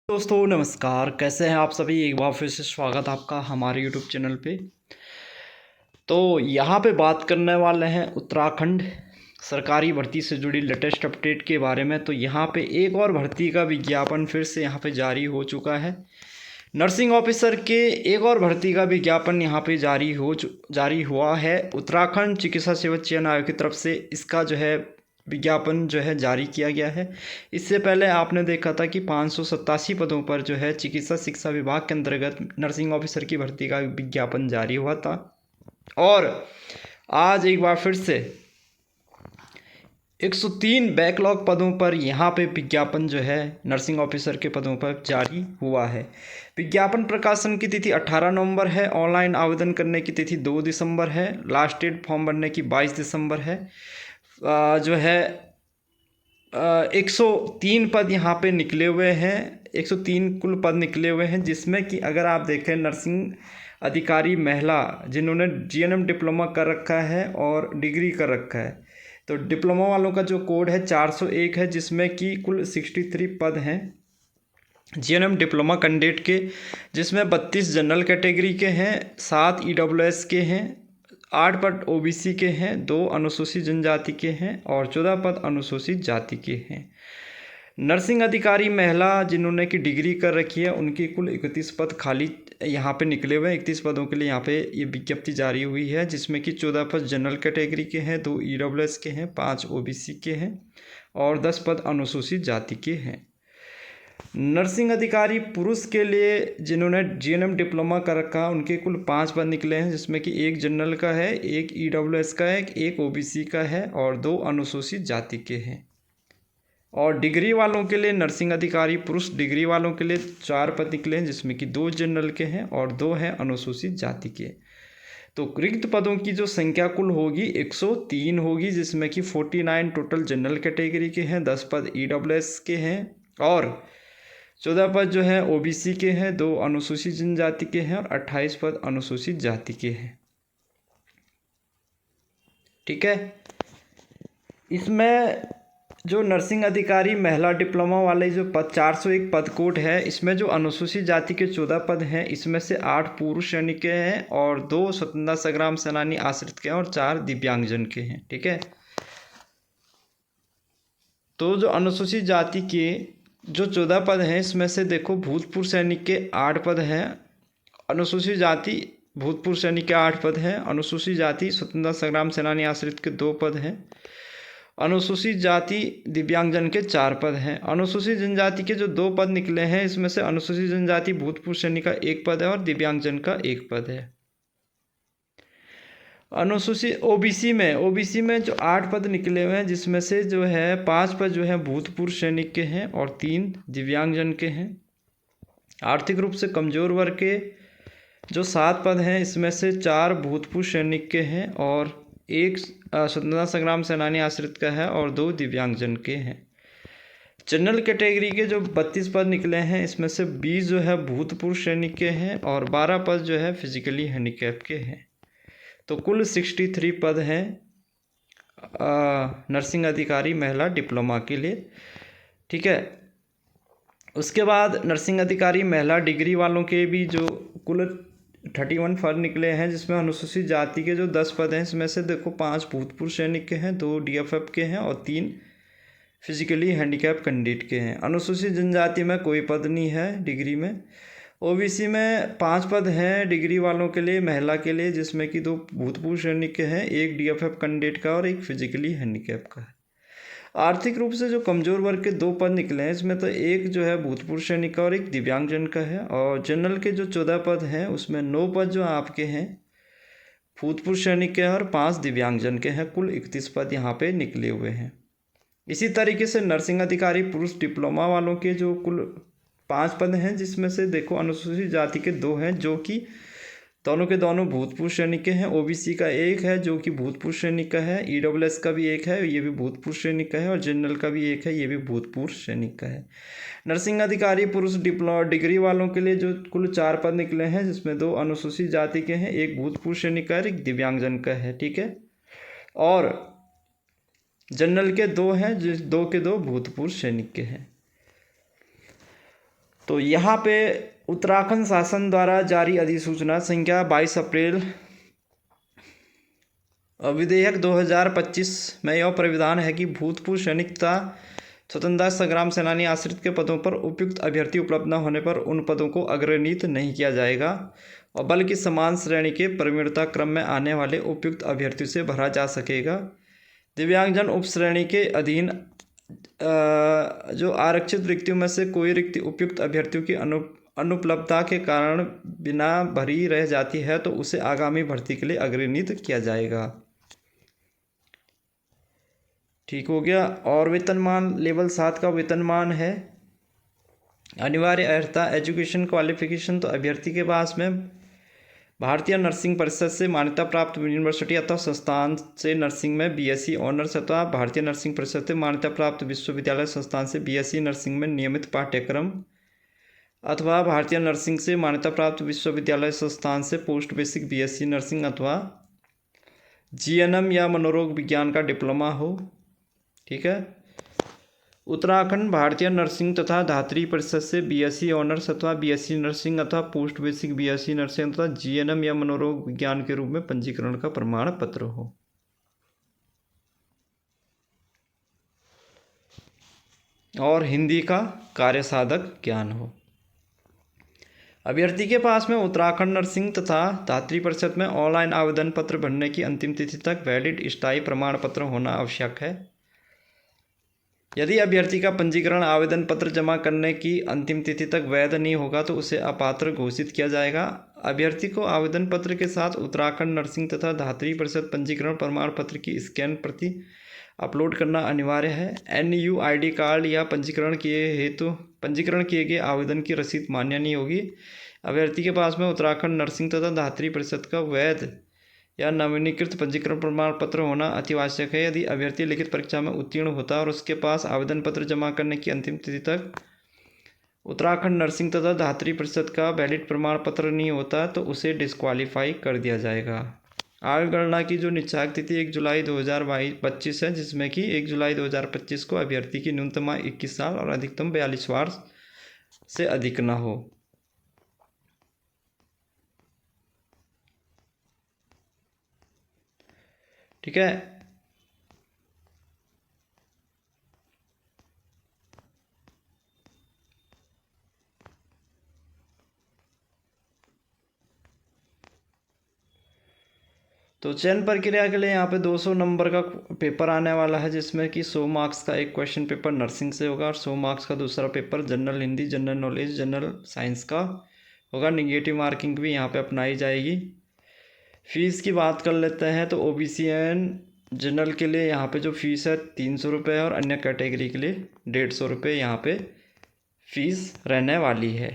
दोस्तों नमस्कार, कैसे हैं आप सभी। एक बार फिर से स्वागत आपका हमारे यूट्यूब चैनल पे। तो यहाँ पे बात करने वाले हैं उत्तराखंड सरकारी भर्ती से जुड़ी लेटेस्ट अपडेट के बारे में। तो यहाँ पे एक और भर्ती का विज्ञापन फिर से यहाँ पे जारी हो चुका है। नर्सिंग ऑफिसर के एक और भर्ती का विज्ञापन यहाँ पे जारी हुआ है। उत्तराखंड चिकित्सा सेवा चयन आयोग की तरफ से इसका जो है विज्ञापन जो है जारी किया गया है। इससे पहले आपने देखा था कि 587 पदों पर जो है चिकित्सा शिक्षा विभाग के अंतर्गत नर्सिंग ऑफिसर की भर्ती का विज्ञापन जारी हुआ था। और आज एक बार फिर से 103 बैकलॉग पदों पर यहाँ पे विज्ञापन जो है नर्सिंग ऑफिसर के पदों पर जारी हुआ है। विज्ञापन प्रकाशन की तिथि 18 नवंबर है। ऑनलाइन आवेदन करने की तिथि 2 दिसंबर है। लास्ट डेट फॉर्म भरने की 22 दिसंबर है। जो है 103 पद यहाँ पे निकले हुए हैं। 103 कुल पद निकले हुए हैं, जिसमें कि अगर आप देखें नर्सिंग अधिकारी महिला जिन्होंने जीएनएम डिप्लोमा कर रखा है और डिग्री कर रखा है, तो डिप्लोमा वालों का जो कोड है 401 है, जिसमें कि कुल 63 पद हैं जीएनएम डिप्लोमा कैंडिडेट के, जिसमें 32 जनरल कैटेगरी के हैं, 7 ईडब्ल्यूएस के हैं, 8 पद ओबीसी के हैं, 2 अनुसूचित जनजाति के हैं और 14 पद अनुसूचित जाति के हैं। नर्सिंग अधिकारी महिला जिन्होंने की डिग्री कर रखी है उनकी कुल 31 पद खाली यहाँ पे निकले हुए हैं। 31 पदों के लिए यहाँ पे ये विज्ञप्ति जारी हुई है, जिसमें कि 14 पद जनरल कैटेगरी के हैं, 2 ईडब्ल्यूएस के हैं, 5 ओबीसी के हैं और 10 पद अनुसूचित जाति के हैं। नर्सिंग अधिकारी पुरुष के लिए जिन्होंने जीएनएम डिप्लोमा कर रखा है उनके कुल 5 पद निकले हैं, जिसमें कि 1 जनरल का है, 1 ईडब्ल्यूएस का है, 1 ओबीसी का है और 2 अनुसूचित जाति के हैं। और डिग्री वालों के लिए नर्सिंग अधिकारी पुरुष डिग्री वालों के लिए 4 पद निकले हैं, जिसमें कि 2 जनरल के हैं और 2 हैं अनुसूचित जाति के। तो रिक्त पदों की जो संख्या कुल होगी 103 होगी, जिसमें कि 49 टोटल जनरल कैटेगरी के हैं, 10 पद ईडब्ल्यूएस के हैं और 14 पद जो है ओबीसी के हैं, 2 अनुसूचित जनजाति के हैं और 28 पद अनुसूचित जाति के हैं। ठीक है। इसमें जो नर्सिंग अधिकारी महिला डिप्लोमा वाले जो पद 401 पद कोड है, इसमें जो अनुसूचित जाति के 14 पद हैं, इसमें से 8 पुरुष सैनिक के हैं और 2 स्वतंत्रता संग्राम सेनानी आश्रित के हैं और 4 दिव्यांगजन के हैं। ठीक है। तो जो अनुसूचित जाति के जो 14 पद हैं, इसमें से देखो भूतपूर्व सैनिक के 8 पद हैं, अनुसूचित जाति भूतपूर्व सैनिक के 8 पद हैं, अनुसूचित जाति स्वतंत्रता संग्राम सेनानी आश्रित के 2 पद हैं, अनुसूचित जाति दिव्यांगजन के 4 पद हैं। अनुसूचित जनजाति के जो 2 पद निकले हैं, इसमें से अनुसूचित जनजाति भूतपूर्व सैनिक का 1 पद है और दिव्यांगजन का 1 पद है। अनुसूचित ओबीसी में जो 8 पद निकले हुए हैं, जिसमें से जो है 5 पद जो है भूतपूर्व सैनिक के हैं और 3 दिव्यांगजन के हैं। आर्थिक रूप से कमजोर वर्ग के जो 7 पद हैं, इसमें से 4 भूतपूर्व सैनिक के हैं और 1 स्वतंत्रता संग्राम सेनानी आश्रित का है और 2 दिव्यांगजन के हैं। जनरल कैटेगरी के जो 32 पद निकले हैं, इसमें से 20 जो है भूतपूर्व सैनिक के हैं और 12 पद जो है फिजिकली हैंडीकैप के हैं। तो कुल 63 पद हैं नर्सिंग अधिकारी महिला डिप्लोमा के लिए। ठीक है। उसके बाद नर्सिंग अधिकारी महिला डिग्री वालों के भी जो कुल 31 पद निकले हैं, जिसमें अनुसूचित जाति के जो 10 पद हैं, इसमें से देखो 5 भूतपूर्व सैनिक के हैं, 2 डीएफएफ के हैं और 3 फिजिकली हैंडीकैप कैंडिडेट के हैं। अनुसूचित जनजाति में कोई पद नहीं है डिग्री में। ओबीसी में 5 पद हैं डिग्री वालों के लिए महिला के लिए, जिसमें कि 2 भूतपूर्व सैनिक के हैं, 1 डीएफएफ कैंडिडेट का और 1 फिजिकली हैंडीकैप का है। आर्थिक रूप से जो कमजोर वर्ग के 2 पद निकले हैं, इसमें तो 1 जो है भूतपूर्व सैनिक का और 1 दिव्यांगजन का है। और जनरल के जो 14 पद हैं, उसमें 9 पद जो आपके हैं भूतपूर्व सैनिक के हैं और 5 दिव्यांगजन के हैं। कुल 31 पद यहाँ पे निकले हुए हैं। इसी तरीके से नर्सिंग अधिकारी पुरुष डिप्लोमा वालों के जो कुल 5 पद हैं, जिसमें से देखो अनुसूचित जाति के 2 हैं जो कि दोनों के दोनों भूतपूर्व सैनिक के हैं। ओबीसी का 1 है जो कि भूतपूर्व सैनिक का है, ईडब्ल्यूएस का भी 1 है, ये भी भूतपूर्व सैनिक का है और जनरल का भी 1 है, ये भी भूतपूर्व सैनिक का है। नर्सिंग अधिकारी पुरुष डिग्री वालों के लिए जो कुल 4 पद निकले हैं, जिसमें 2 अनुसूचित जाति के हैं, 1 भूतपूर्व सैनिक का है, 1 दिव्यांगजन का है। ठीक है। और जनरल के 2 हैं, जिस 2 के 2 भूतपूर्व सैनिक के हैं। तो यहाँ पे उत्तराखंड शासन द्वारा जारी अधिसूचना संख्या 22 अप्रैल विधेयक 2025 में यह प्राविधान है कि भूतपूर्व सैनिक तथा स्वतंत्रता संग्राम सेनानी आश्रित के पदों पर उपयुक्त अभ्यर्थी उपलब्ध न होने पर उन पदों को अग्रनीत नहीं किया जाएगा और बल्कि समान श्रेणी के प्रवीणता क्रम में आने वाले उपयुक्त अभ्यर्थियों से भरा जा सकेगा। दिव्यांगजन उपश्रेणी के अधीन जो आरक्षित रिक्तियों में से कोई रिक्ति उपयुक्त अभ्यर्थियों की अनुपलब्धता के कारण बिना भरी रह जाती है तो उसे आगामी भर्ती के लिए अग्रनीत किया जाएगा। ठीक हो गया। और वेतनमान लेवल 7 का वेतनमान है अनिवार्य अर्हता एजुकेशन क्वालिफिकेशन। तो अभ्यर्थी के पास में भारतीय नर्सिंग परिषद से मान्यता प्राप्त यूनिवर्सिटी अथवा संस्थान से नर्सिंग में बीएससी ऑनर्स अथवा भारतीय नर्सिंग परिषद से मान्यता प्राप्त विश्वविद्यालय संस्थान से बीएससी नर्सिंग में नियमित पाठ्यक्रम अथवा भारतीय नर्सिंग से मान्यता प्राप्त विश्वविद्यालय संस्थान से पोस्ट बेसिक बीएससी नर्सिंग अथवा जीएनएम या मनोरोग विज्ञान का डिप्लोमा हो। ठीक है। उत्तराखंड भारतीय नर्सिंग तथा धात्री परिषद से बीएससी ऑनर्स अथवा बीएससी नर्सिंग अथवा पोस्ट बेसिक बीएससी नर्सिंग अथवा जीएनएम या मनोरोग विज्ञान के रूप में पंजीकरण का प्रमाण पत्र हो। और हिंदी का कार्यसाधक ज्ञान हो। अभ्यर्थी के पास में उत्तराखंड नर्सिंग तथा धात्री परिषद में ऑनलाइन आवेदन पत्र भरने की अंतिम तिथि तक वैलिड स्थायी प्रमाण पत्र होना आवश्यक है। यदि अभ्यर्थी का पंजीकरण आवेदन पत्र जमा करने की अंतिम तिथि तक वैध नहीं होगा तो उसे अपात्र घोषित किया जाएगा। अभ्यर्थी को आवेदन पत्र के साथ उत्तराखंड नर्सिंग तथा धात्री परिषद पंजीकरण प्रमाण पत्र की स्कैन प्रति अपलोड करना अनिवार्य है। NUID कार्ड या पंजीकरण किए गए आवेदन की रसीद मान्य नहीं होगी। अभ्यर्थी के पास में उत्तराखंड नर्सिंग तथा धात्री परिषद का वैध या नवीनीकृत पंजीकरण प्रमाण पत्र होना अतिआवश्यक है। यदि अभ्यर्थी लिखित परीक्षा में उत्तीर्ण होता है और उसके पास आवेदन पत्र जमा करने की अंतिम तिथि तक उत्तराखंड नर्सिंग तथा धात्री परिषद का वैलिड प्रमाण पत्र नहीं होता तो उसे डिस्क्वालीफाई कर दिया जाएगा। आयु गणना की जो निश्चायक तिथि 1 जुलाई 2025 है, जिसमें कि 1 जुलाई 2025 को अभ्यर्थी की न्यूनतम आयु 21 साल और अधिकतम 42 वर्ष से अधिक न हो। ठीक है। तो चयन प्रक्रिया के लिए यहाँ पे 200 नंबर का पेपर आने वाला है, जिसमें कि 100 मार्क्स का एक क्वेश्चन पेपर नर्सिंग से होगा और 100 मार्क्स का दूसरा paper general Hindi, general knowledge, general science का होगा। निगेटिव मार्किंग भी यहाँ पे अपनाई जाएगी। फीस की बात कर लेते हैं तो OBC एंड जनरल के लिए यहाँ पे जो फीस है 300 रुपये और अन्य कैटेगरी के लिए 150 रुपये यहाँ पे फीस रहने वाली है।